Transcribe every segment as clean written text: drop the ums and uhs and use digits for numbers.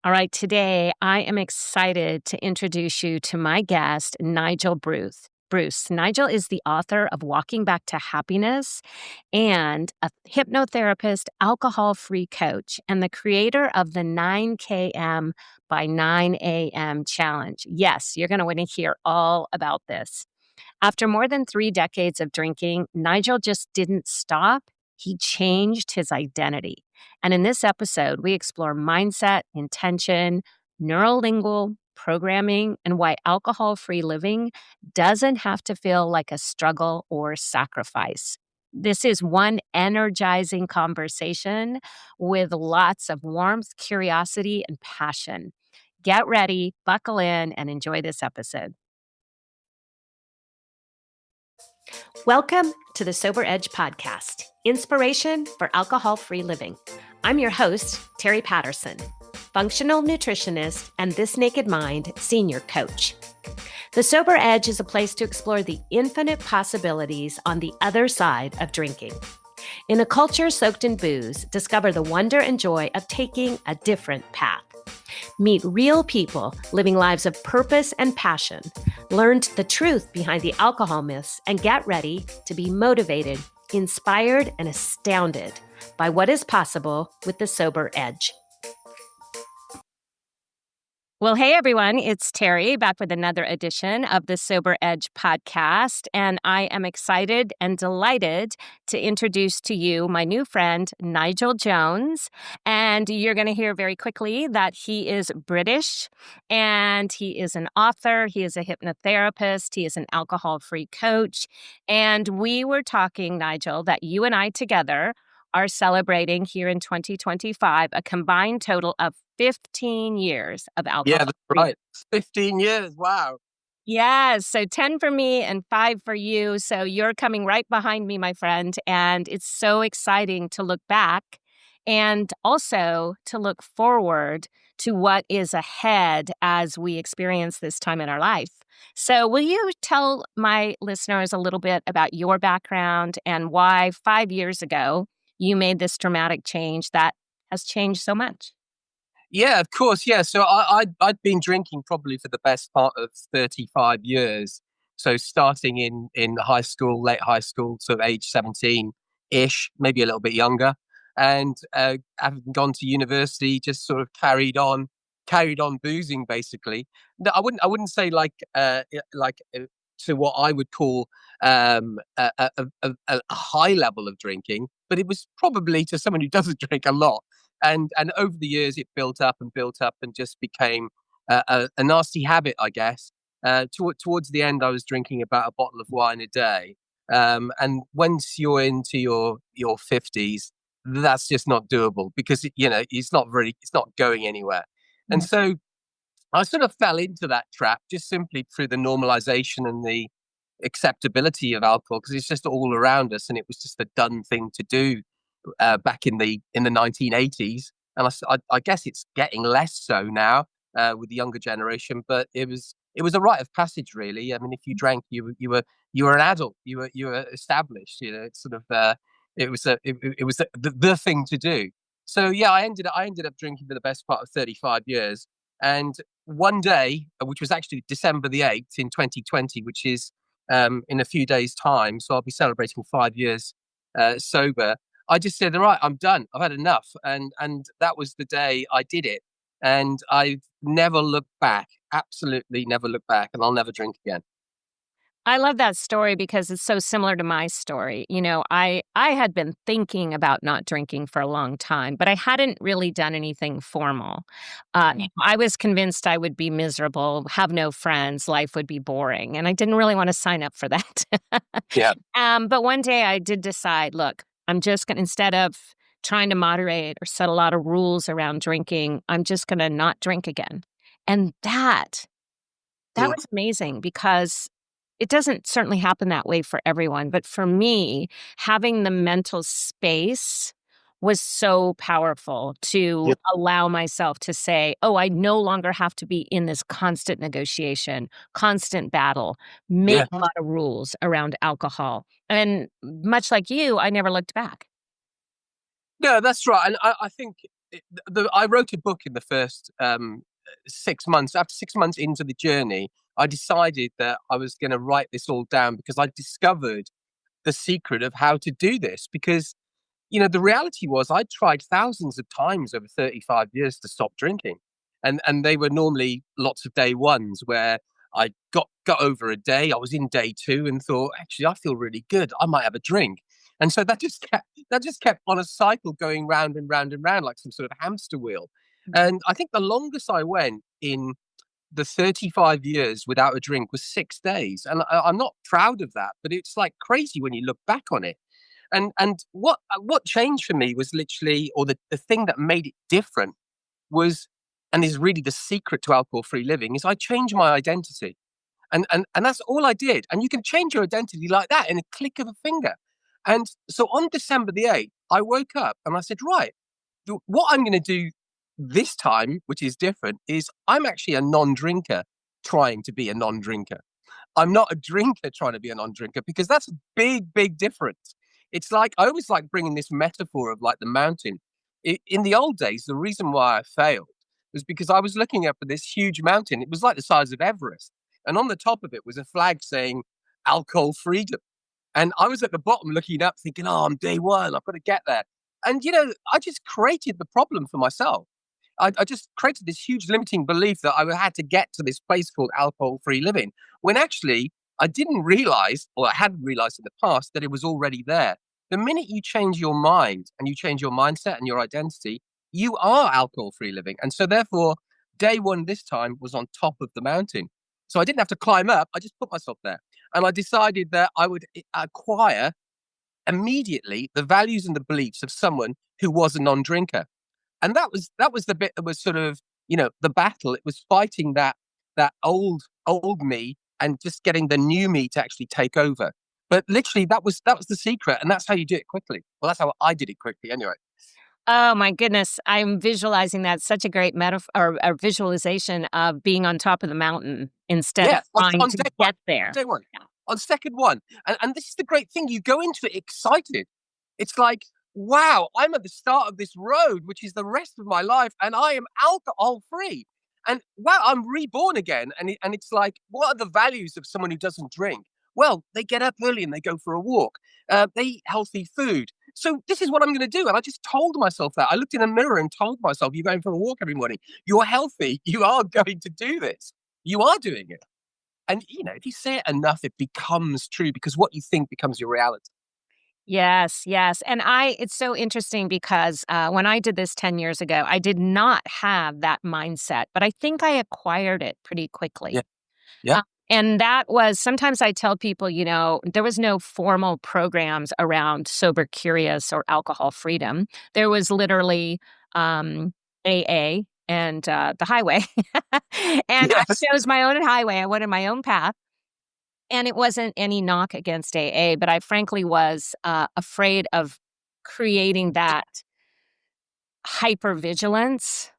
All right, today I am excited to introduce you to my guest, Nigel Bruce. Nigel is the author of Walking Back to Happiness and a hypnotherapist, alcohol-free coach, and the creator of the 9 km by 9 a.m. challenge. Yes, you're going to want to hear all about this. After more than 3 decades of drinking, Nigel just didn't stop. He changed his identity. And in this episode, we explore mindset, intention, neurolingual programming, and why alcohol free living doesn't have to feel like a struggle or sacrifice. This is one energizing conversation with lots of warmth, curiosity, and passion. Get ready, buckle in, and enjoy this episode. Welcome to the Sober Edge podcast, inspiration for alcohol-free living. I'm your host, Teri Patterson, functional nutritionist and This Naked Mind senior coach. The Sober Edge is a place to explore the infinite possibilities on the other side of drinking. In a culture soaked in booze, discover the wonder and joy of taking a different path. Meet real people living lives of purpose and passion. Learn the truth behind the alcohol myths and get ready to be motivated, inspired, and astounded by what is possible with the Sober Edge. Well, hey, everyone, it's Teri back with another edition of the Sober Edge podcast, and I am excited and delighted to introduce to you my new friend, Nigel Jones, and you're going to hear very quickly that he is British, and he is an author, he is a hypnotherapist, he is an alcohol-free coach, and we were talking, Nigel, that you and I together are celebrating here in 2025 a combined total of 15 years of alcohol. Yeah, that's right. 15 years. Wow. Yes. So 10 for me and 5 for you. So you're coming right behind me, my friend. And it's so exciting to look back and also to look forward to what is ahead as we experience this time in our life. So will you tell my listeners a little bit about your background and why 5 years ago you made this dramatic change that has changed so much? Yeah, of course. Yeah. So I'd been drinking probably for the best part of 35 years. So starting in high school, late high school, sort of age 17-ish, maybe a little bit younger. And having gone to university, just sort of carried on boozing basically. No, I wouldn't say to what I would call a high level of drinking, but it was probably to someone who doesn't drink a lot. And over the years, it built up and just became a nasty habit, I guess. Towards the end, I was drinking about a bottle of wine a day. And once you're into your 50s, that's just not doable because it's not going anywhere. And so I sort of fell into that trap just simply through the normalization and the acceptability of alcohol because it's just all around us and it was just a done thing to do back in the 1980s, and I guess it's getting less so now with the younger generation. But it was a rite of passage, really. I mean, if you drank, you were an adult, you were established. It's sort of it was the thing to do. So yeah, I ended up drinking for the best part of 35 years, and one day, which was actually December the 8th in 2020, which is in a few days' time, so I'll be celebrating 5 years sober. I just said, all right, I'm done. I've had enough. And that was the day I did it. And I've never looked back, absolutely never looked back. And I'll never drink again. I love that story because it's so similar to my story. I had been thinking about not drinking for a long time, but I hadn't really done anything formal. I was convinced I would be miserable, have no friends, life would be boring, and I didn't really want to sign up for that. Yeah. But one day I did decide, look, I'm just going to, instead of trying to moderate or set a lot of rules around drinking, I'm just going to not drink again. And that was amazing because it doesn't certainly happen that way for everyone. But for me, having the mental space was so powerful to allow myself to say, oh, I no longer have to be in this constant negotiation, constant battle, make a lot of rules around alcohol. And much like you, I never looked back. No, that's right. And I think I wrote a book in the first 6 months. After 6 months into the journey, I decided that I was going to write this all down because I discovered the secret of how to do this. Because the reality was I tried thousands of times over 35 years to stop drinking. And they were normally lots of day ones where I got over a day. I was in day two and thought, actually, I feel really good. I might have a drink. And so that just kept on a cycle going round and round and round like some sort of hamster wheel. And I think the longest I went in the 35 years without a drink was 6 days. And I'm not proud of that, but it's like crazy when you look back on it. And what changed for me was literally, or the thing that made it different was, and is really the secret to alcohol free living, is I changed my identity. And that's all I did. And you can change your identity like that in a click of a finger. And so on December the 8th, I woke up and I said, right, what I'm going to do this time, which is different, is I'm actually a non-drinker trying to be a non-drinker. I'm not a drinker trying to be a non-drinker, because that's a big, big difference. It's like, I always like bringing this metaphor of like the mountain. In the old days, the reason why I failed was because I was looking up at this huge mountain. It was like the size of Everest. And on the top of it was a flag saying alcohol freedom. And I was at the bottom looking up thinking, oh, I'm day one. I've got to get there. And, I just created the problem for myself. I just created this huge limiting belief that I had to get to this place called alcohol free living, when actually I didn't realize, or I hadn't realized in the past, that it was already there. The minute you change your mind and you change your mindset and your identity, you are alcohol free living. And so, therefore, day one this time was on top of the mountain. So I didn't have to climb up, I just put myself there. And I decided that I would acquire immediately the values and the beliefs of someone who was a non drinker. And that was the bit that was sort of, the battle. It was fighting that old me and just getting the new me to actually take over. But literally, that was the secret, and that's how you do it quickly. Well, that's how I did it quickly, anyway. Oh my goodness, I'm visualizing that. Such a great metaphor or visualization of being on top of the mountain instead of Yeah, trying on to day one, get there. day one, Yeah. on second one, and this is the great thing. You go into it excited. It's like, wow, I'm at the start of this road, which is the rest of my life, and I am alcohol free. And wow, I'm reborn again. And it's like, what are the values of someone who doesn't drink? Well, they get up early and they go for a walk. They eat healthy food. So this is what I'm going to do. And I just told myself that. I looked in a mirror and told myself, you're going for a walk every morning. You're healthy. You are going to do this. You are doing it. And, if you say it enough, it becomes true, because what you think becomes your reality. Yes, yes. And it's so interesting because when I did this 10 years ago, I did not have that mindset, but I think I acquired it pretty quickly. Yeah. Yeah. And that was sometimes I tell people, there was no formal programs around sober curious or alcohol freedom. There was literally AA and the highway. And I Yes. chose my own highway. I went in my own path. And it wasn't any knock against AA, but I frankly was afraid of creating that hypervigilance.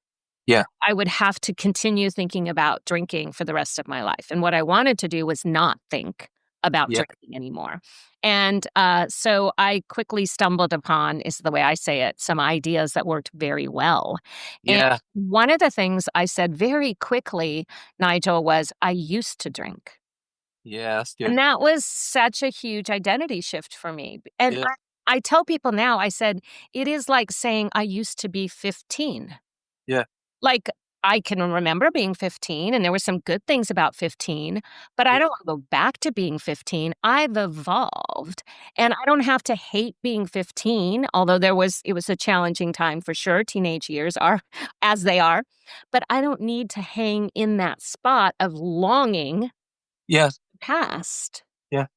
Yeah. I would have to continue thinking about drinking for the rest of my life. And what I wanted to do was not think about Yeah. drinking anymore. And so I quickly stumbled upon, is the way I say it, some ideas that worked very well. And Yeah. one of the things I said very quickly, Nigel, was I used to drink. Yeah. That's good. And that was such a huge identity shift for me. And Yeah. I tell people now, I said, it is like saying I used to be 15. Yeah. Like, I can remember being 15, and there were some good things about 15, but I Yeah. don't go back to being 15. I've evolved, and I don't have to hate being 15, although it was a challenging time for sure. Teenage years are as they are, but I don't need to hang in that spot of longing Yeah. past. Yeah.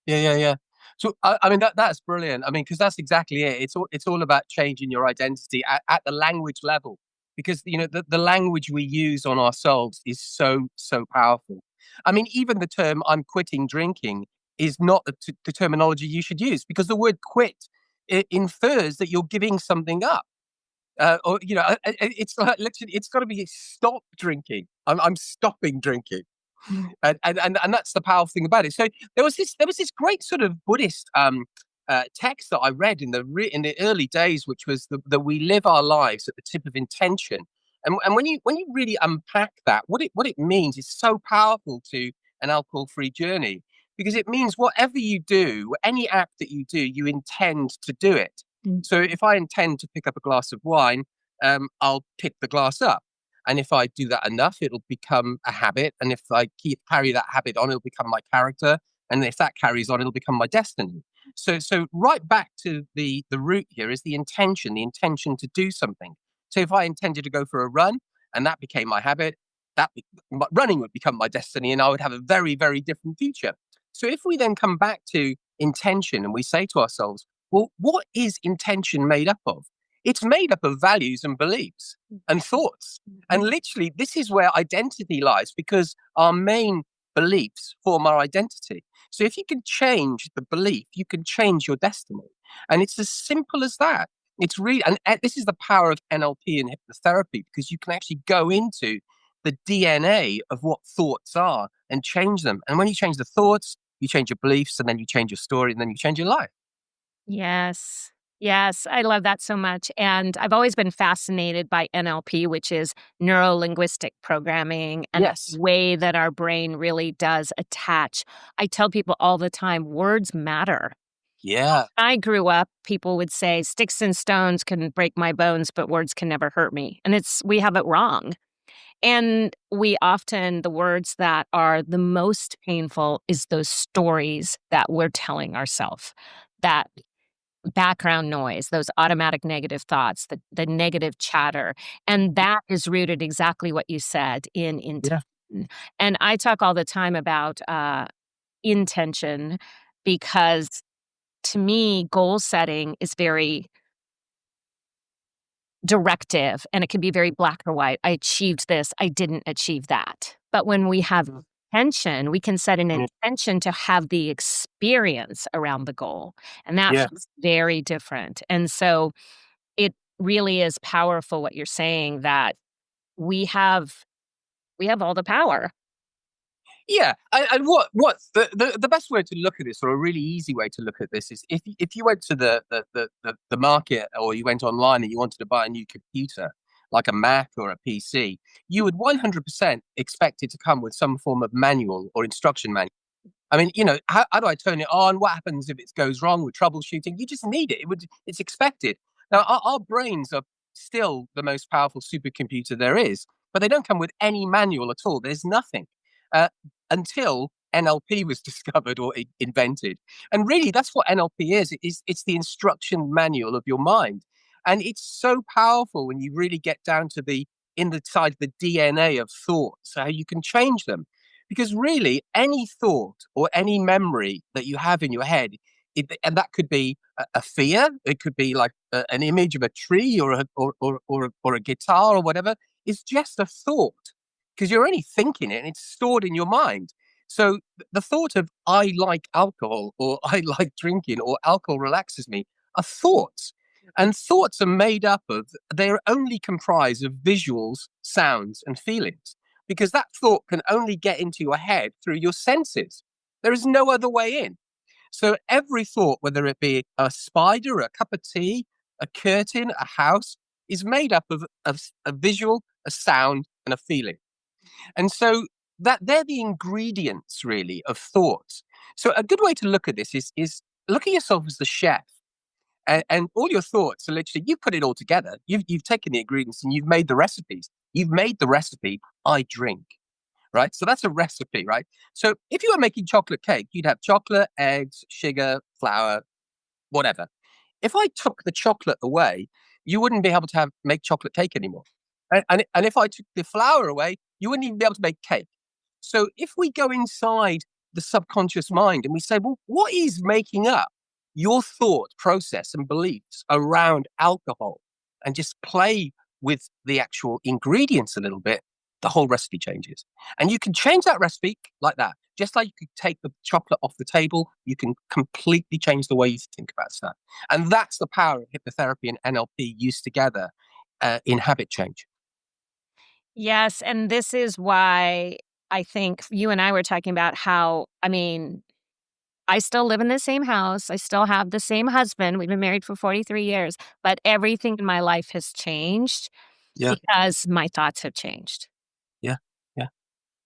Yeah. Yeah. Yeah. So I mean, that's brilliant. I mean, because that's exactly it. It's all about changing your identity at the language level, because the language we use on ourselves is so powerful. I mean, even the term "I'm quitting drinking" is not the terminology you should use, because the word "quit" infers that you're giving something up. Or it's like, literally, it's got to be stop drinking. I'm stopping drinking. And that's the powerful thing about it. So there was this great sort of Buddhist text that I read in in the early days, which was that we live our lives at the tip of intention. And when you really unpack that, what it means is so powerful to an alcohol-free journey, because it means whatever you do, any act that you do, you intend to do it. So if I intend to pick up a glass of wine, I'll pick the glass up. And if I do that enough, it'll become a habit. And if I carry that habit on, it'll become my character. And if that carries on, it'll become my destiny. So right back to the root here is the intention to do something. So if I intended to go for a run and that became my habit, that running would become my destiny, and I would have a very, very different future. So if we then come back to intention and we say to ourselves, well, what is intention made up of? It's made up of values and beliefs and thoughts. And literally, this is where identity lies, because our main beliefs form our identity. So if you can change the belief, you can change your destiny. And it's as simple as that. It's really, and this is the power of NLP and hypnotherapy, because you can actually go into the DNA of what thoughts are and change them. And when you change the thoughts, you change your beliefs, and then you change your story, and then you change your life. Yes. Yes, I love that so much, and I've always been fascinated by NLP, which is neuro-linguistic programming, and Yes. the way that our brain really does attach. I tell people all the time, words matter. Yeah. I grew up, people would say, "Sticks and stones can break my bones, but words can never hurt me," and we have it wrong. And we often the words that are the most painful is those stories that we're telling ourselves, that background noise, those automatic negative thoughts, the negative chatter, and that is rooted exactly what you said in Yeah. intention. And I talk all the time about, intention because to me, goal setting is very directive, and it can be very black or white. I achieved this, I didn't achieve that. But when we have intention, we can set an Yeah. intention to have the experience around the goal, and that Yeah. feels very different. And so it really is powerful what you're saying that we have we have all the power. Yeah, and what the best way to look at this, or a really easy way to look at this, is if you went to the market, or you went online and you wanted to buy a new computer, like a Mac or a PC, you would 100% expect it to come with some form of manual or instruction manual. I mean, how do I turn it on? What happens if it goes wrong with troubleshooting? You just need it. It's expected. Now, our brains are still the most powerful supercomputer there is, but they don't come with any manual at all. There's nothing uh, until NLP was discovered or invented. And really, that's what NLP is. It's the instruction manual of your mind, and it's so powerful when you really get down to the inside the DNA of thoughts, how you can change them. Because really, any thought or any memory that you have in your head, and that could be a fear, it could be like an image of a tree or a guitar or whatever, is just a thought, because you're only thinking it and it's stored in your mind. So the thought of I like alcohol, or I like drinking, or alcohol relaxes me, are thoughts. And thoughts are made up of, they're only comprised of visuals, sounds, and feelings, because that thought can only get into your head through your senses. There is no other way in. So every thought, whether it be a spider, a cup of tea, a curtain, a house, is made up of a visual, a sound, and a feeling. And so that they're the ingredients really of thoughts. So a good way to look at this is look at yourself as the chef. And all your thoughts are literally, you put it all together. You've taken the ingredients and you've made the recipes. You've made the recipe, I drink, right? So that's a recipe, right? So if you were making chocolate cake, you'd have chocolate, eggs, sugar, flour, whatever. If I took the chocolate away, you wouldn't be able to make chocolate cake anymore. And if I took the flour away, you wouldn't even be able to make cake. So if we go inside the subconscious mind and we say, well, what is making up your thought process and beliefs around alcohol, and just play with the actual ingredients a little bit, the whole recipe changes. And you can change that recipe like that. Just like you could take the chocolate off the table, you can completely change the way you think about stuff. And that's the power of hypnotherapy and NLP used together in habit change. Yes, and this is why I think you and I were talking about how, I mean, I still live in the same house. I still have the same husband. We've been married for 43 years, but everything in my life has changed Yeah, because my thoughts have changed. yeah, yeah,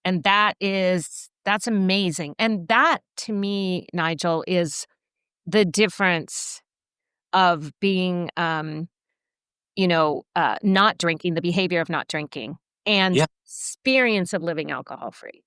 And that's amazing. And that to me, Nigel, is the difference of being, not drinking, the behavior of not drinking and yeah. experience of living alcohol free.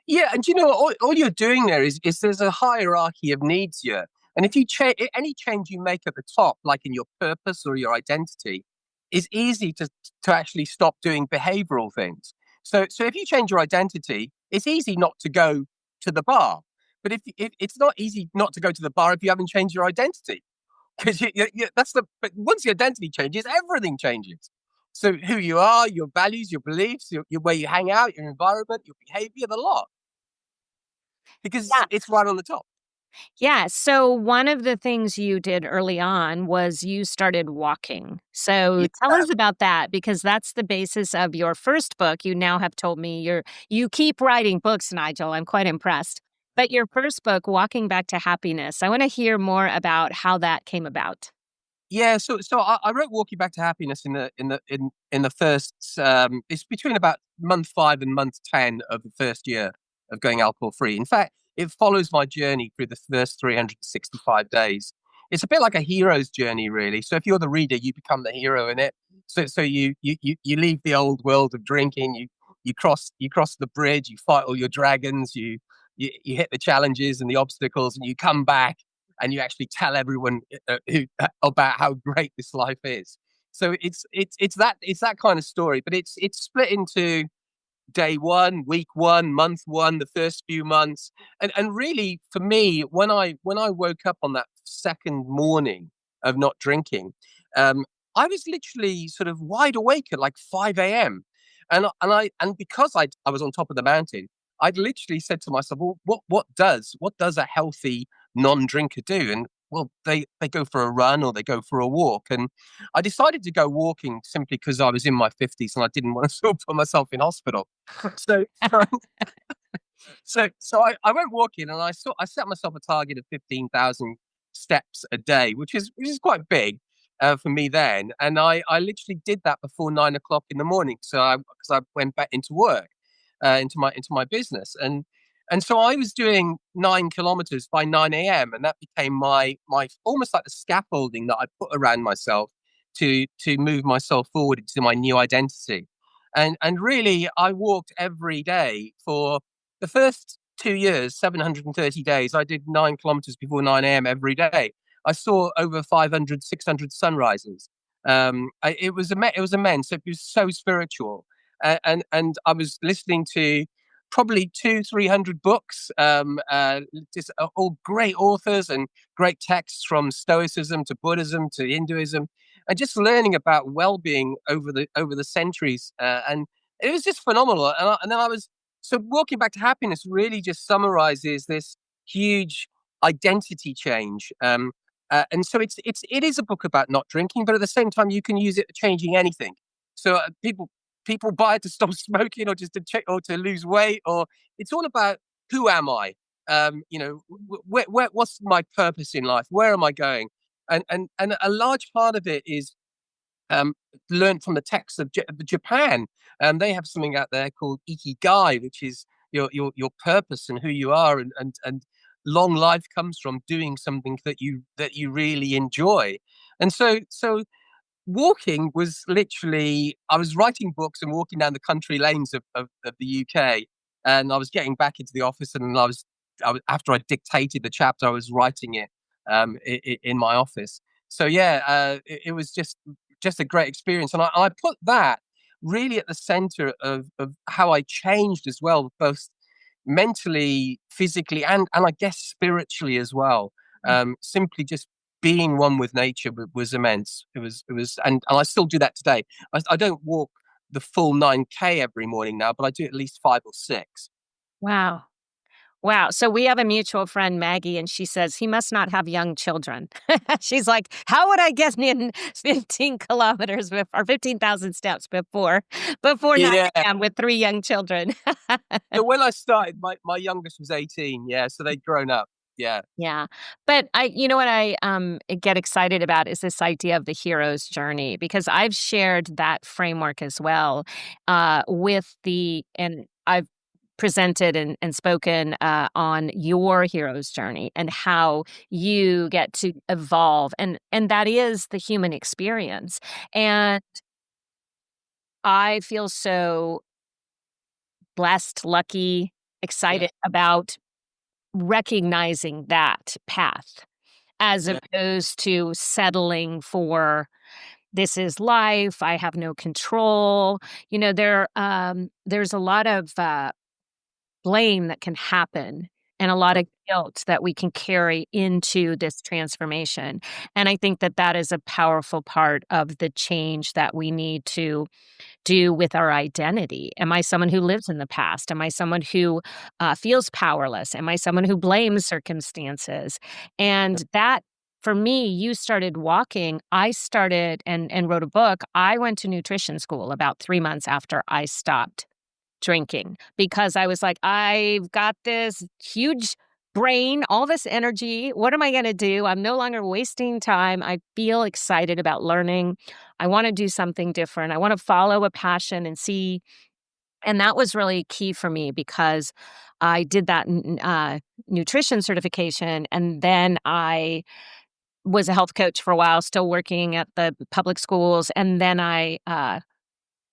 Yeah, and you know, all you're doing there is there's a hierarchy of needs here. And if you any change you make at the top, like in your purpose or your identity, is easy to actually stop doing behavioral things. So if you change your identity, it's easy not to go to the bar. But if it's not easy not to go to the bar if you haven't changed your identity, because that's the. But once the identity changes, everything changes. So who you are, your values, your beliefs, your where you hang out, your environment, your behavior, the lot, because Yeah. it's right on the top. Yeah. So one of the things you did early on was you started walking. So Yeah. tell us about that because that's the basis of your first book. You now have told me you keep writing books, Nigel. I'm quite impressed. But your first book, Walking Back to Happiness, I want to hear more about how that came about. Yeah, so I wrote "Walking Back to Happiness" in the first. It's between about month 5 and month 10 of the first year of going alcohol free. In fact, it follows my journey through the first 365 days. It's a bit like a hero's journey, really. So if you're the reader, you become the hero in it. So you leave the old world of drinking. You cross the bridge. You fight all your dragons. You hit the challenges and the obstacles, and you come back and you actually tell everyone about how great this life is. So it's that kind of story, but it's split into day one, week one, month one, the first few months, and really for me, when I woke up on that second morning of not drinking, um, I was literally sort of wide awake at like 5 a.m. And because I was on top of the mountain, I'd literally said to myself, well, what does a healthy non-drinker do? And well, they go for a run or they go for a walk. And I decided to go walking simply because I was in my 50s and I didn't want to sort of put myself in hospital. So I went walking and I set myself a target of 15,000 steps a day, which is quite big for me then. And I literally did that before 9 o'clock in the morning. Because I went back into work, into my business, and so I was doing 9 kilometers by 9 a.m. and that became my almost like the scaffolding that I put around myself to move myself forward into my new identity. And really, I walked every day for the first 2 years, 730 days. I did 9 kilometers before 9 a.m. every day. I saw over 500, 600 sunrises. It was immense. It was so spiritual, and I was listening to probably 300 books, just all great authors and great texts from Stoicism to Buddhism to Hinduism, and just learning about well-being over the centuries. And it was just phenomenal. And then I was so walking back to happiness really just summarizes this huge identity change. And so it is a book about not drinking, but at the same time you can use it changing anything. So people buy it to stop smoking or just to check or to lose weight, or it's all about who am I? What's my purpose in life? Where am I going? And a large part of it is um, learned from the texts of Japan. They have something out there called ikigai, which is your purpose and who you are, and long life comes from doing something that you really enjoy. And so walking was literally I was writing books and walking down the country lanes of the UK, and I was getting back into the office, and I was after I dictated the chapter, I was writing it in my office. So yeah, it was just a great experience, and I put that really at the center of how I changed as well, both mentally, physically, and I guess spiritually as well. Simply just being one with nature was immense. And I still do that today. I don't walk the full 9K every morning now, but I do at least 5 or 6. Wow. Wow. So we have a mutual friend, Maggie, and she says he must not have young children. She's like, how would I get in 15 kilometers or 15,000 steps before 9 Yeah. a.m. with 3 young children? So when I started, my youngest was 18. Yeah, so they'd grown up. Yeah, Yeah. But you know what I get excited about is this idea of the hero's journey, because I've shared that framework as well and I've presented and spoken on your hero's journey and how you get to evolve. And that is the human experience. And I feel so blessed, lucky, yeah, excited about recognizing that path as yeah, opposed to settling for this is life, I have no control. There's a lot of blame that can happen and a lot mm, of guilt that we can carry into this transformation. And I think that that is a powerful part of the change that we need to do with our identity. Am I someone who lives in the past? Am I someone who feels powerless? Am I someone who blames circumstances? yeah, And that, for me, you started walking. I started and wrote a book. I went to nutrition school about 3 months after I stopped drinking because I was like, I've got this huge brain, all this energy. What am I going to do? I'm no longer wasting time. I feel excited about learning. I want to do something different. I want to follow a passion and see. And that was really key for me because I did that nutrition certification. And then I was a health coach for a while, still working at the public schools. And then I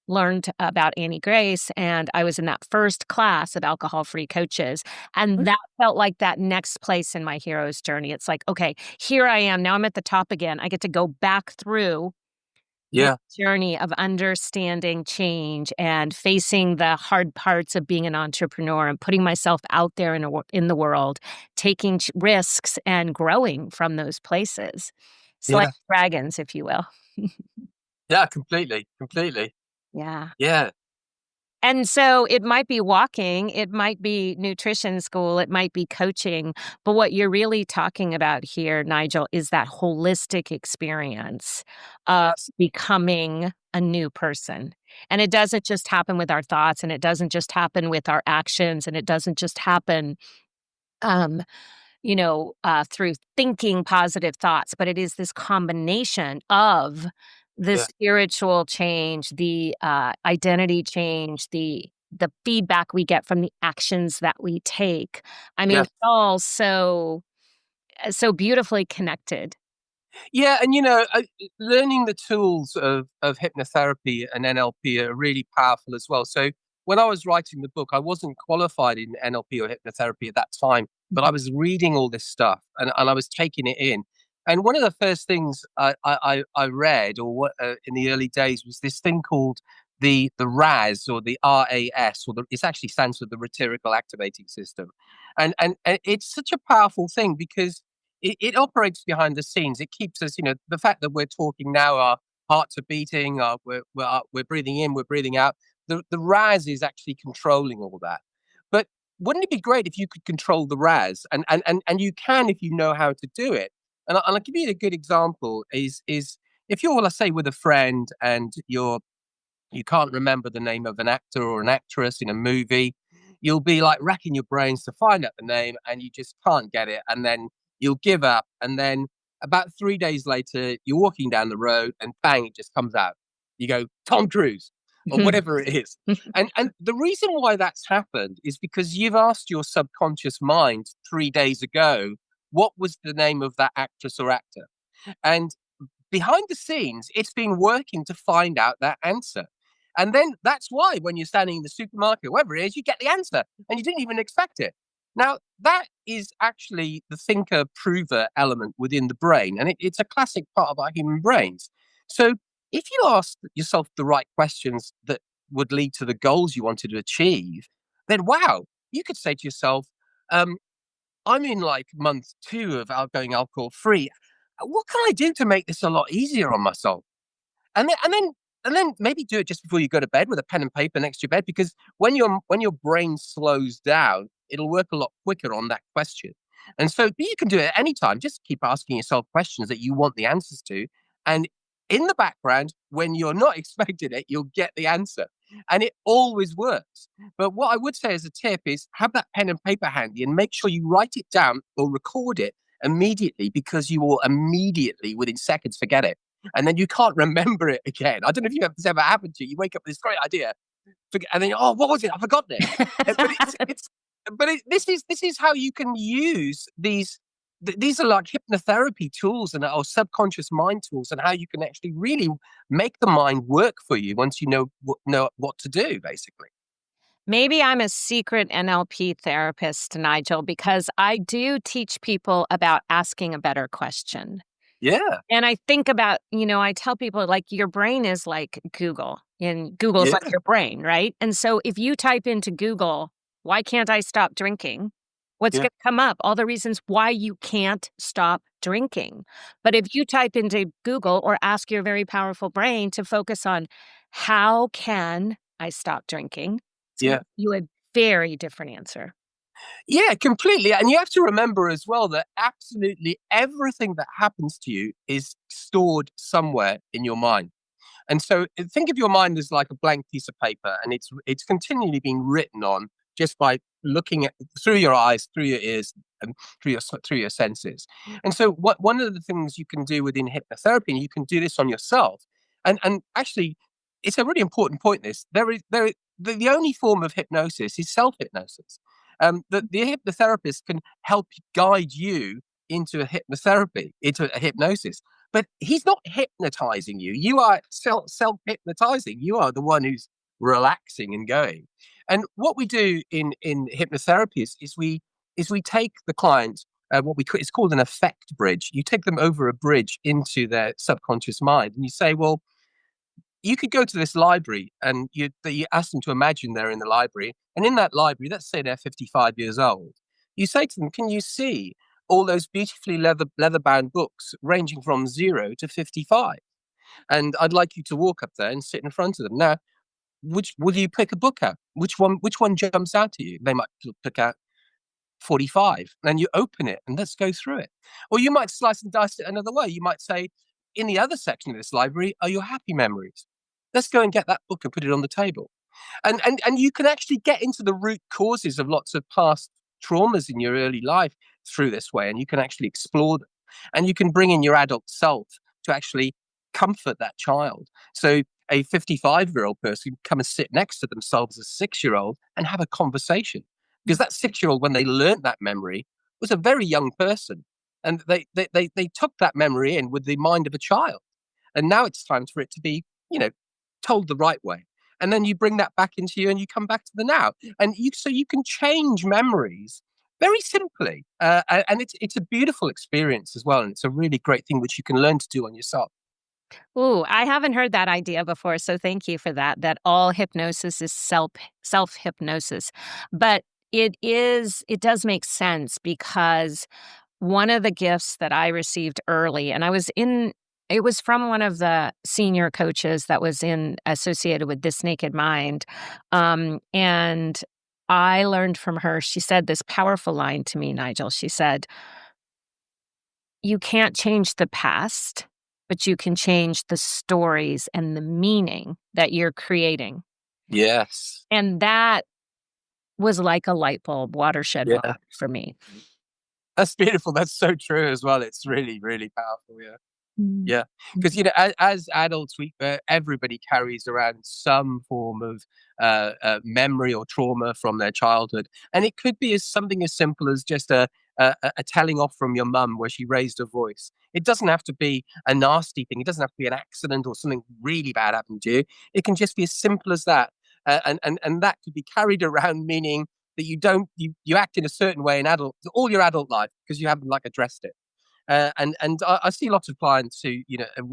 learned about Annie Grace, and I was in that first class of alcohol-free coaches, and that felt like that next place in my hero's journey. It's like, "Okay, here I am, now I'm at the top again. I get to go back through this yeah, journey of understanding change and facing the hard parts of being an entrepreneur and putting myself out there in the world, taking risks and growing from those places." Slaying yeah, dragons, if you will. yeah, completely, completely. Yeah. Yeah, And so it might be walking, it might be nutrition school, it might be coaching, but what you're really talking about here, Nigel, is that holistic experience of yes, becoming a new person. And it doesn't just happen with our thoughts, and it doesn't just happen with our actions, and it doesn't just happen um, through thinking positive thoughts, but it is this combination of the yeah, spiritual change, the identity change, the feedback we get from the actions that we take. I mean, yeah. it's all so beautifully connected. Yeah, and learning the tools of hypnotherapy and NLP are really powerful as well. So when I was writing the book, I wasn't qualified in NLP or hypnotherapy at that time, but I Mhm. was reading all this stuff and I was taking it in. And one of the first things I read, or what in the early days, was this thing called the RAS, or the RAS, or it actually stands for the rhetorical activating system, and it's such a powerful thing because it operates behind the scenes. It keeps us, the fact that we're talking now, our hearts are beating, we're breathing in, we're breathing out. The RAS is actually controlling all that. But wouldn't it be great if you could control the RAS? And you can if you know how to do it. And I'll give you a good example is if you're, let's say, with a friend and you can't remember the name of an actor or an actress in a movie, you'll be like racking your brains to find out the name and you just can't get it. And then you'll give up. And then about 3 days later, you're walking down the road and bang, it just comes out. You go, Tom Cruise or whatever it is. And the reason why that's happened is because you've asked your subconscious mind 3 days ago, what was the name of that actress or actor? And behind the scenes, it's been working to find out that answer. And then that's why when you're standing in the supermarket, wherever it is, you get the answer and you didn't even expect it. Now, that is actually the thinker prover element within the brain, and it's a classic part of our human brains. So, if you ask yourself the right questions that would lead to the goals you wanted to achieve, then wow, you could say to yourself, um, I'm in like month 2 of outgoing alcohol free. What can I do to make this a lot easier on myself? And then and then and then maybe do it just before you go to bed with a pen and paper next to your bed, because when your brain slows down, it'll work a lot quicker on that question. And so you can do it at any time. Just keep asking yourself questions that you want the answers to. And in the background, when you're not expecting it, you'll get the answer. and it always works. But what I would say as a tip is have that pen and paper handy and make sure you write it down or record it immediately, because you will immediately, within seconds, forget it. And then you can't remember it again. I don't know if this ever happened to you. You wake up with this great idea, and then, oh, what was it? I've forgotten it. But this is how you can use these. These are like hypnotherapy tools and or subconscious mind tools, and how you can actually really make the mind work for you once you know what to do, basically. Maybe I'm a secret NLP therapist, Nigel, because I do teach people about asking a better question. Yeah, And I think about, I tell people like your brain is like Google, and Google's like yeah, your brain, right? And so if you type into Google, why can't I stop drinking? What's yeah, going to come up? All the reasons why you can't stop drinking. But if you type into Google or ask your very powerful brain to focus on how can I stop drinking, it's going to yeah. give you a very different answer. Yeah, completely. And you have to remember as well that absolutely everything that happens to you is stored somewhere in your mind. And so think of your mind as like a blank piece of paper, and it's continually being written on just by looking at through your eyes, through your ears, and through your senses. And so what one of the things you can do within hypnotherapy, and you can do this on yourself, and actually it's a really important point. The only form of hypnosis is self hypnosis. The hypnotherapist can help guide you into a hypnotherapy, into a hypnosis, but he's not hypnotizing you. You are self hypnotizing. You are the one who's relaxing and going. And what we do in hypnotherapy is we take the client. It's called an effect bridge. You take them over a bridge into their subconscious mind, and you say, well, you could go to this library, and you ask them to imagine they're in the library. And in that library, let's say they're 55 years old. You say to them, can you see all those beautifully leather bound books ranging from 0 to 55? And I'd like you to walk up there and sit in front of them. Now, which will you pick a book out? Which one jumps out to you? They might pick out 45, and you open it and let's go through it. Or you might slice and dice it another way. You might say, in the other section of this library are your happy memories. Let's go and get that book and put it on the table. And you can actually get into the root causes of lots of past traumas in your early life through this way, and you can actually explore them. And you can bring in your adult self to actually comfort that child. So a 55-year-old person can come and sit next to themselves as a 6-year-old and have a conversation. Because that 6-year-old, when they learned that memory, was a very young person. And they took that memory in with the mind of a child. And now it's time for it to be, told the right way. And then you bring that back into you and you come back to the now. And you can change memories very simply. And it's a beautiful experience as well. And it's a really great thing which you can learn to do on yourself. Ooh, I haven't heard that idea before, so thank you for that all hypnosis is self-hypnosis. But it does make sense because one of the gifts that I received early, and it was from one of the senior coaches that was associated with This Naked Mind. And I learned from her, she said this powerful line to me, Nigel. She said, you can't change the past, but you can change the stories and the meaning that you're creating. Yes. And that was like a light bulb watershed moment Yeah. for me. That's beautiful. That's so true as well. It's really, really powerful. Yeah. Mm. Yeah, because as adults, everybody carries around some form of memory or trauma from their childhood, and it could be as something as simple as just a telling off from your mum where she raised her voice. It doesn't have to be a nasty thing. It doesn't have to be an accident or something really bad happened to you. It can just be as simple as that, and that could be carried around, meaning that you act in a certain way in all your adult life because you haven't like addressed it. And I see lots of clients who,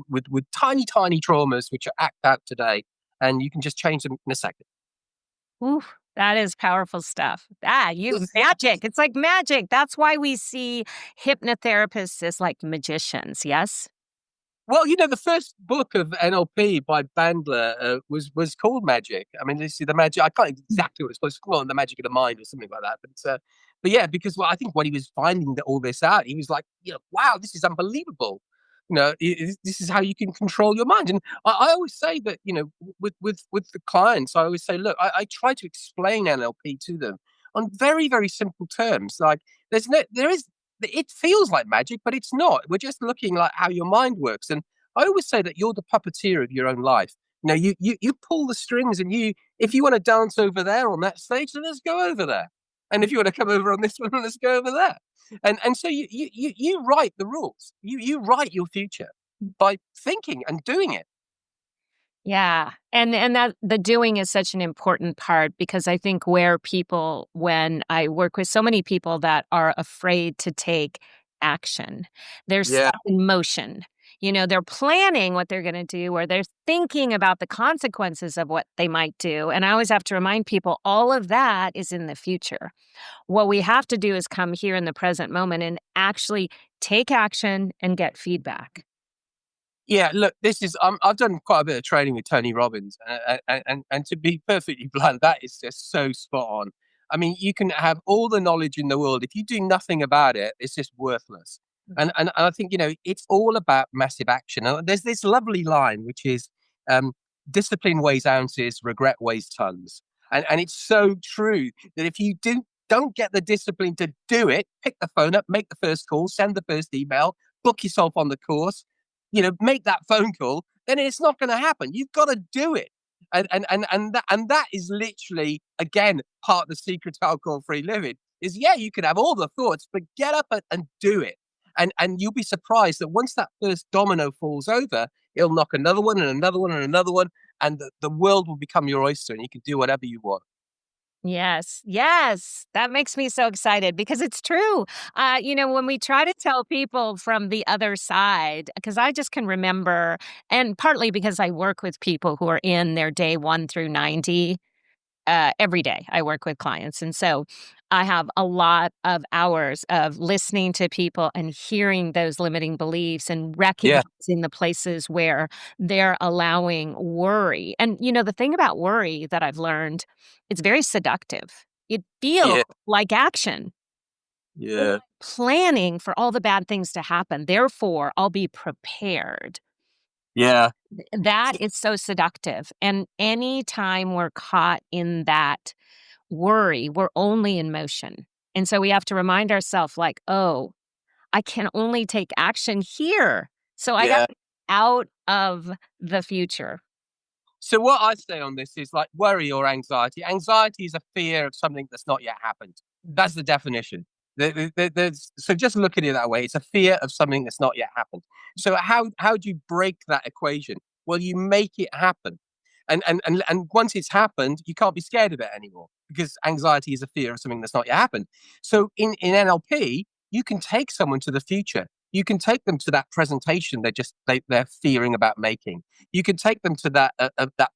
with tiny traumas which are act out today, and you can just change them in a second. Ooh, that is powerful stuff. Magic. It's like magic. That's why we see hypnotherapists as like magicians. Yes. Well, the first book of NLP by Bandler was called Magic. I mean, this is the magic. I can't exactly what it's supposed to call it, the magic of the mind or something like that. But yeah, because I think when he was finding all this out, he was like, wow, this is unbelievable. This is how you can control your mind. And I always say that, with the clients, I always say, look, I try to explain NLP to them on very, very simple terms. Like, it feels like magic, but it's not. We're just looking like how your mind works. And I always say that you're the puppeteer of your own life. You pull the strings, and if you want to dance over there on that stage, then let's go over there. And if you want to come over on this one, let's go over there. And so you write the rules. You write your future by thinking and doing it. Yeah. And that the doing is such an important part because I think when I work with so many people that are afraid to take action, they're Yeah, stuck in motion. They're planning what they're going to do or they're thinking about the consequences of what they might do. And I always have to remind people all of that is in the future. What we have to do is come here in the present moment and actually take action and get feedback. yeah. Look, I've done quite a bit of training with Tony Robbins, and to be perfectly blunt, that is just so spot on. I mean, you can have all the knowledge in the world if you do nothing about it, it's just worthless. And I think it's all about massive action. And there's this lovely line which is, um, "Discipline weighs ounces, regret weighs tons," and it's so true that if you don't get the discipline to do it, pick the phone up, make the first call, send the first email, book yourself on the course, make that phone call, then it's not going to happen. You've got to do it. And that is literally, again, part of the secret to alcohol-free living is, yeah, you can have all the thoughts, but get up and do it. And you'll be surprised that once that first domino falls over, it'll knock another one and another one and another one, and the world will become your oyster and you can do whatever you want. Yes, yes. That makes me so excited because it's true. When we try to tell people from the other side, because I just can remember, and partly because I work with people who are in their day 1 through 90, every day I work with clients. And so I have a lot of hours of listening to people and hearing those limiting beliefs and Yeah, recognizing the places where they're allowing worry. And, the thing about worry that I've learned, it's very seductive. It feels yeah, like action. It's yeah, like planning for all the bad things to happen. Therefore, I'll be prepared. yeah, That is so seductive. And anytime we're caught in that worry, we're only in motion. And so we have to remind ourselves, like, oh, I can only take action here. So I got yeah. out of the future. So what I say on this is, like, worry or anxiety. Anxiety is a fear of something that's not yet happened. That's the definition. So just look at it that way. It's a fear of something that's not yet happened. So how do you break that equation? Well, you make it happen. And once it's happened, you can't be scared of it anymore because anxiety is a fear of something that's not yet happened. So in NLP, you can take someone to the future. You can take them to that presentation they're fearing about making. You could take them to that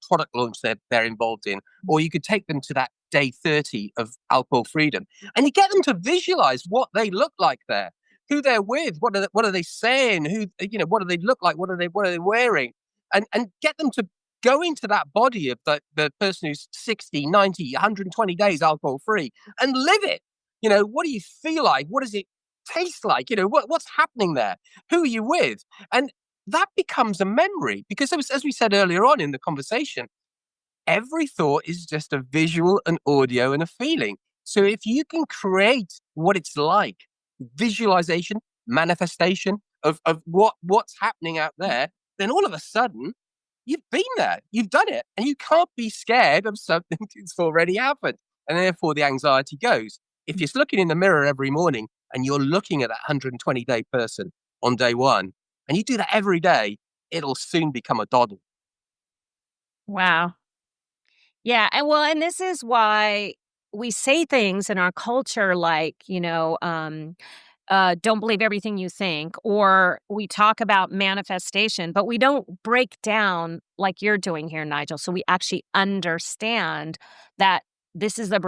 product launch they're involved in, or you could take them to that day 30 of alcohol freedom, and you get them to visualize what they look like there, who they're with, what are they saying, what do they look like, what are they wearing, and get them to go into that body of the person who's 60, 90, 120 days alcohol free and live it. What do you feel like? What does it taste like? What's happening there? Who are you with? And that becomes a memory because, as we said earlier on in the conversation, every thought is just a visual, an audio, and a feeling. So if you can create what it's like, visualization, manifestation of what's happening out there, then all of a sudden you've been there, you've done it, and you can't be scared of something that's already happened. And therefore the anxiety goes. If you're looking in the mirror every morning and you're looking at that 120-day person on day one, and you do that every day, it'll soon become a doddle. Wow. Yeah. And this is why we say things in our culture like, don't believe everything you think, or we talk about manifestation, but we don't break down like you're doing here, Nigel. So we actually understand that this is the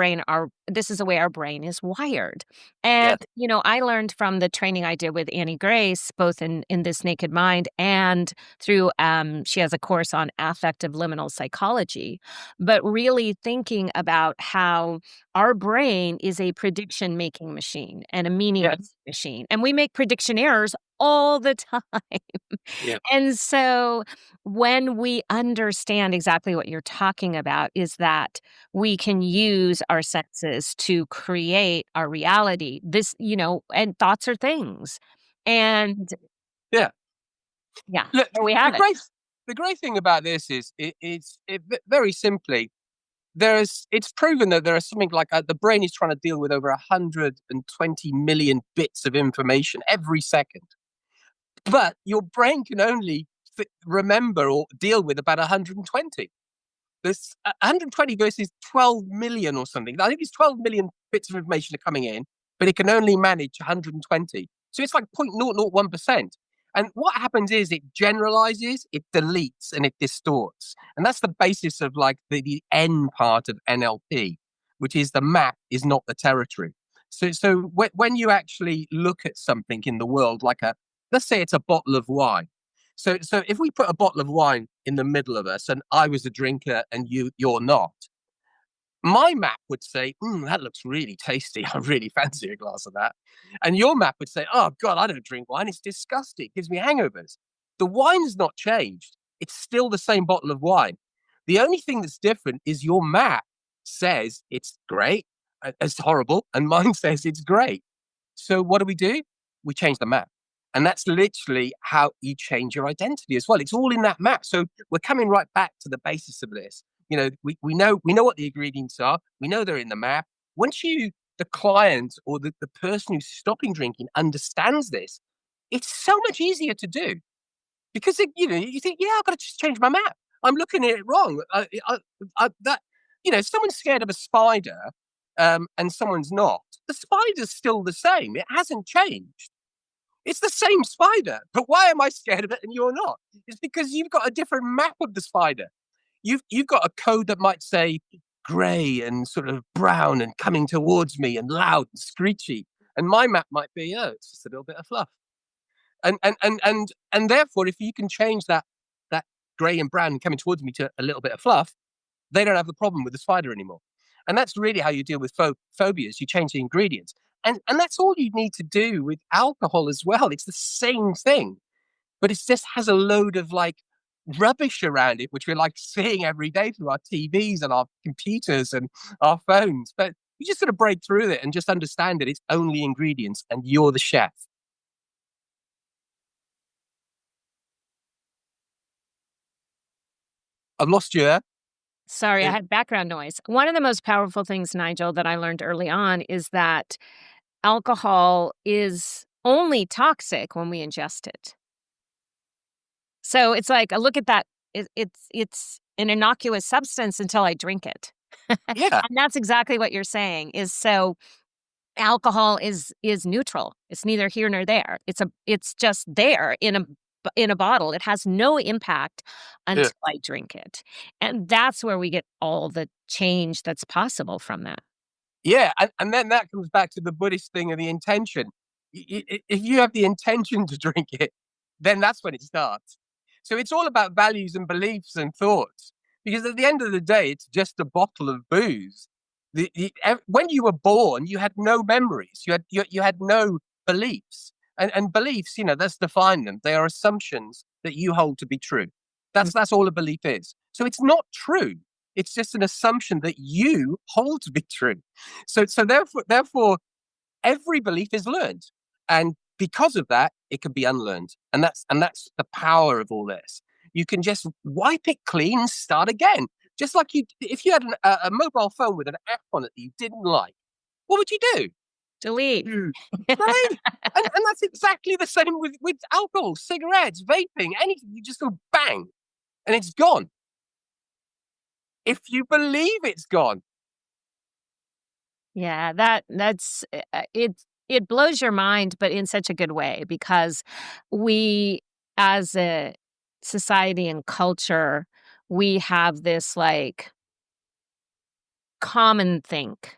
way our brain is wired. And, Yeah, I learned from the training I did with Annie Grace, both in This Naked Mind and through, she has a course on affective liminal psychology, but really thinking about how our brain is a prediction-making machine and a meaning-making Yes. machine, and we make prediction errors all the time. Yeah. And so when we understand exactly what you're talking about is that we can use our senses to create our reality. This, and thoughts are things. And Yeah. yeah, Look, there we the have it. great the great thing about this is very simply it's proven that there are something like the brain is trying to deal with over 120 million bits of information every second, but your brain can only remember or deal with about 120. There's 120 versus 12 million or something. I think it's 12 million bits of information are coming in, but it can only manage 120. So it's like 0.001%. And what happens is it generalizes, it deletes, and it distorts. And that's the basis of like the N part of NLP, which is the map is not the territory. So when you actually look at something in the world, like let's say it's a bottle of wine. So if we put a bottle of wine in the middle of us and I was a drinker and you're not, my map would say, that looks really tasty. I really fancy a glass of that. And your map would say, oh, God, I don't drink wine. It's disgusting. It gives me hangovers. The wine's not changed. It's still the same bottle of wine. The only thing that's different is your map says it's great, it's horrible, and mine says it's great. So what do? We change the map. And that's literally how you change your identity as well. It's all in that map. So we're coming right back to the basis of this. We know what the ingredients are. We know they're in the map. Once the client or the person who's stopping drinking understands this, it's so much easier to do because you think, yeah, I've got to just change my map. I'm looking at it wrong. If someone's scared of a spider, and someone's not, the spider's still the same. It hasn't changed. It's the same spider, but why am I scared of it and you're not? It's because you've got a different map of the spider. You've got a code that might say grey and sort of brown and coming towards me and loud and screechy, and my map might be, oh, it's just a little bit of fluff. And therefore, if you can change that grey and brown coming towards me to a little bit of fluff, they don't have the problem with the spider anymore. And that's really how you deal with phobias. You change the ingredients. And that's all you need to do with alcohol as well. It's the same thing, but it just has a load of like rubbish around it, which we're like seeing every day through our TVs and our computers and our phones. But you just sort of break through it and just understand that it's only ingredients and you're the chef. I've lost you there. Sorry, I had background noise. One of the most powerful things, Nigel, that I learned early on is that alcohol is only toxic when we ingest it. So it's like, look at that. It's an innocuous substance until I drink it. Yeah. And that's exactly what you're saying is so alcohol is neutral. It's neither here nor there. It's just there in a bottle. It has no impact Yeah. until I drink it. And that's where we get all the change that's possible from that. Yeah, and then that comes back to the Buddhist thing of the intention. If you have the intention to drink it, then that's when it starts. So it's all about values and beliefs and thoughts. Because at the end of the day, it's just a bottle of booze. When you were born, you had no memories. You had no beliefs. And beliefs, let's define them. They are assumptions that you hold to be true. That's all a belief is. So it's not true. It's just an assumption that you hold to be true. So therefore, every belief is learned, and because of that, it can be unlearned. And that's the power of all this. You can just wipe it clean, and start again. Just like if you had a mobile phone with an app on it that you didn't like, what would you do? Delete. Right? And that's exactly the same with alcohol, cigarettes, vaping, anything. You just go bang, and it's gone. If you believe it's gone. Yeah, that's it blows your mind, but in such a good way because we as a society and culture, we have this like common think.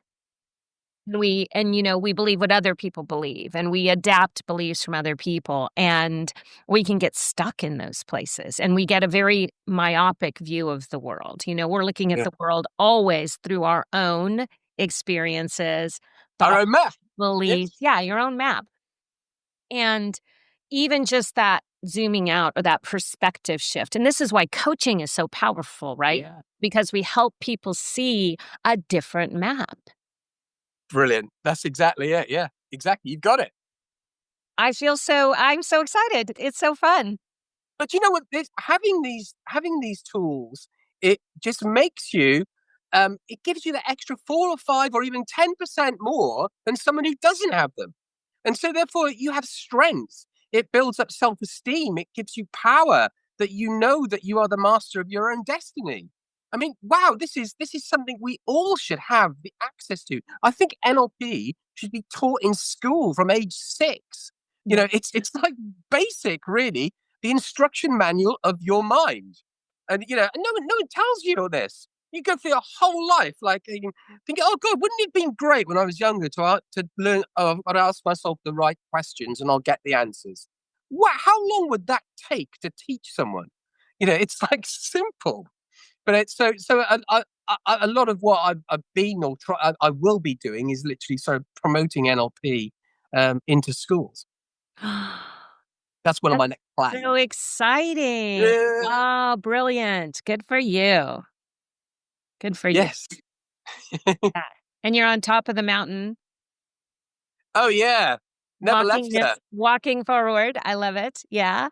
We believe what other people believe and we adapt beliefs from other people and we can get stuck in those places and we get a very myopic view of the world. We're looking at Yeah. the world always through our own experiences, Our thoughts, own map. beliefs. Yes. Yeah, your own map. And even just that zooming out or that perspective shift. And this is why coaching is so powerful, right? Yeah. Because we help people see a different map. Brilliant. That's exactly it. Yeah, exactly. You've got it. I'm so excited. It's so fun. But you know what? Having these tools, it just makes you. It gives you the extra 4 or 5 or even 10% more than someone who doesn't have them, and so therefore you have strength. It builds up self-esteem. It gives you power that you know that you are the master of your own destiny. I mean, wow, this is something we all should have the access to. I think NLP should be taught in school from age 6. You Yeah. know, it's like basic, really, the instruction manual of your mind. And no one tells you all this. You go through your whole life like thinking, "Oh God, wouldn't it have been great when I was younger to learn? Oh, I'd ask myself the right questions and I'll get the answers." What? How long would that take to teach someone? It's like simple, but it's so. A lot of what I've been or I will be doing is literally promoting NLP into schools. That's one of That's my next so plans. exciting. Yeah. Oh, brilliant. Good for you. Good for you. Yes. Yeah. And you're on top of the mountain, Oh yeah. Never left her. walking forward. I love it. Yeah.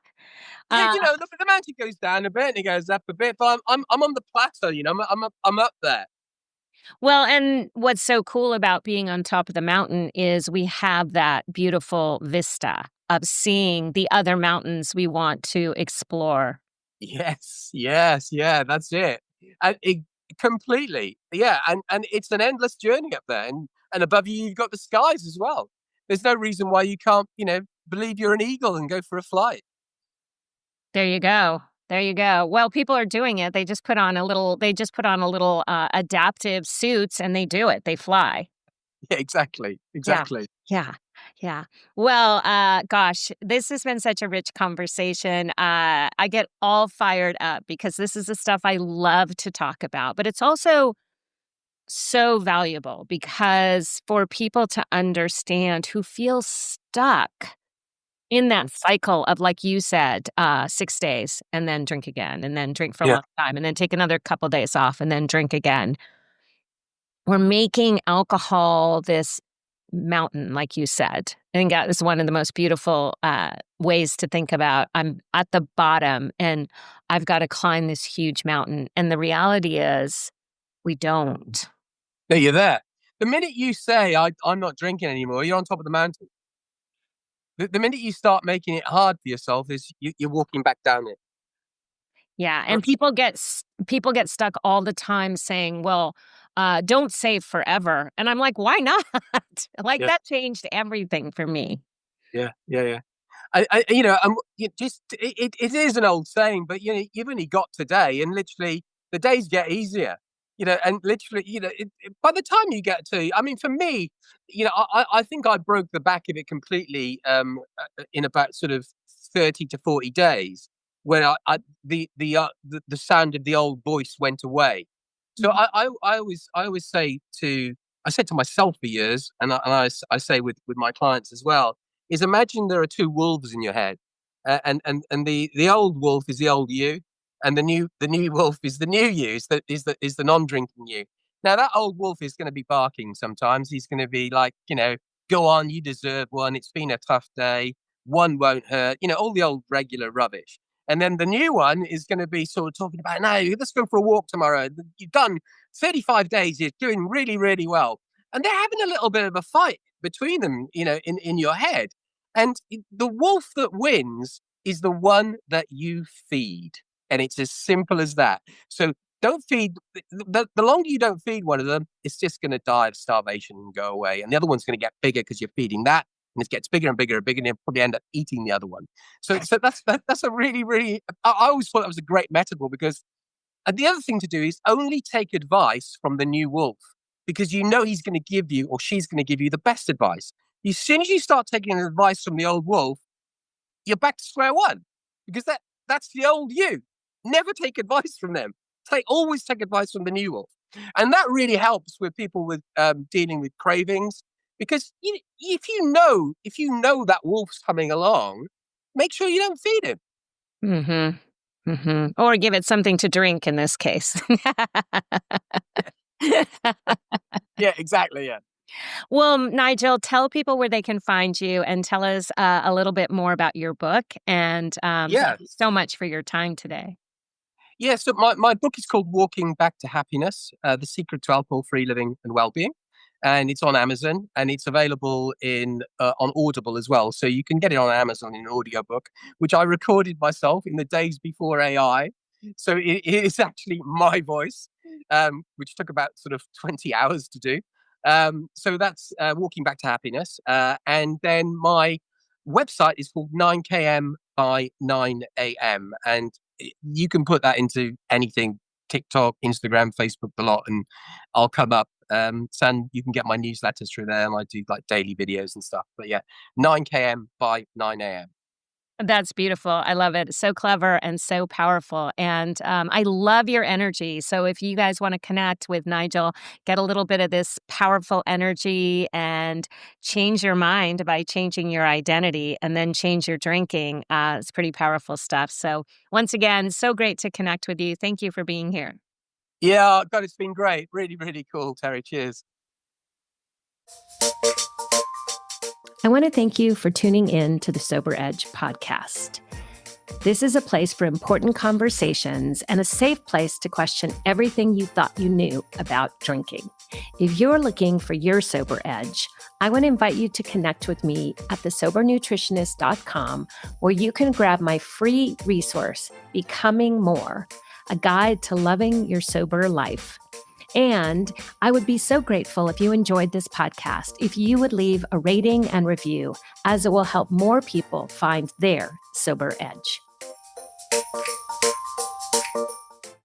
Yeah, Uh, the mountain goes down a bit and it goes up a bit, but I'm on the plateau. I'm up there. well, and what's so cool about being on top of the mountain is we have that beautiful vista of seeing the other mountains we want to explore. Yes, yes, yeah, that's it. And it completely, yeah, and it's an endless journey up there, and above you, you've got the skies as well. There's no reason why you can't, believe you're an eagle and go for a flight. There you go. There you go. Well, people are doing it. They just put on a little adaptive suits and they do it. They fly. Yeah, exactly, Yeah. exactly. Yeah. Yeah. Well, gosh, this has been such a rich conversation. I get all fired up because this is the stuff I love to talk about, but it's also so valuable because for people to understand who feel stuck in that cycle of, like you said, 6 days and then drink again and then drink for a Yeah, long time and then take another couple days off and then drink again. We're making alcohol this mountain, like you said. I think that is one of the most beautiful ways to think about I'm at the bottom and I've got to climb this huge mountain. And the reality is we don't. no, you're there. The minute you say I'm not drinking anymore, you're on top of the mountain. The minute you start making it hard for yourself, is you're walking back down it. Yeah, R- and people get stuck all the time saying, "Well, don't save forever," and I'm like, "Why not?" Like Yeah, that changed everything for me. yeah, yeah, yeah. It is an old saying, but you've only got today, and literally the days get easier. And literally, by the time you get to, I mean, for me, I think I broke the back of it completely in about sort of 30 to 40 days, when the sound of the old voice went away. So Mhm. I said to myself for years, and I say with my clients as well, is imagine there are two wolves in your head, and the old wolf is the old you, and the new wolf is the new you, is the non-drinking you. Now that old wolf is going to be barking sometimes. He's going to be like, go on, you deserve one. It's been a tough day. One won't hurt. All the old regular rubbish. And then the new one is going to be sort of talking about, no, let's go for a walk tomorrow. You've done 35 days. You're doing really, really well. And they're having a little bit of a fight between them, in your head. And the wolf that wins is the one that you feed. And it's as simple as that. So don't feed, the longer you don't feed one of them, it's just going to die of starvation and go away. And the other one's going to get bigger because you're feeding that. And it gets bigger and bigger and bigger, and you'll probably end up eating the other one. So that's a really, really, I always thought that was a great metaphor, because and the other thing to do is only take advice from the new wolf, because he's going to give you, or she's going to give you, the best advice. As soon as you start taking advice from the old wolf, you're back to square one, because that's the old you. Never take advice from them. Always take advice from the new wolf. And that really helps with people with dealing with cravings, because if you know that wolf's coming along, make sure you don't feed him. Mhm. Mhm. Or give it something to drink in this case. Yeah, exactly. Yeah. Well, Nigel, tell people where they can find you and tell us a little bit more about your book. And thank Yeah. you so much for your time today. Yeah. So my book is called Walking Back to Happiness, The Secret to Alcohol-Free Living and Wellbeing. And it's on Amazon, and it's available on Audible as well. So you can get it on Amazon in an audiobook, which I recorded myself in the days before AI. So it is actually my voice, which took about sort of 20 hours to do. So that's Walking Back to Happiness. And then my website is called 9km by 9am. And you can put that into anything: TikTok, Instagram, Facebook, the lot, and I'll come up. And you can get my newsletters through there, and I do like daily videos and stuff. But yeah, 9km by 9am. That's beautiful. I love it. So clever and so powerful. And I love your energy. So if you guys want to connect with Nigel, get a little bit of this powerful energy and change your mind by changing your identity and then change your drinking. It's pretty powerful stuff. So once again, so great to connect with you. Thank you for being here. Yeah, God, it's been great. Really, really cool, Teri. Cheers. I want to thank you for tuning in to the Sober Edge podcast. This is a place for important conversations and a safe place to question everything you thought you knew about drinking. If you're looking for your sober edge, I want to invite you to connect with me at thesobernutritionist.com, where you can grab my free resource, Becoming More, a guide to loving your sober life. And I would be so grateful if you enjoyed this podcast, if you would leave a rating and review, as it will help more people find their sober edge.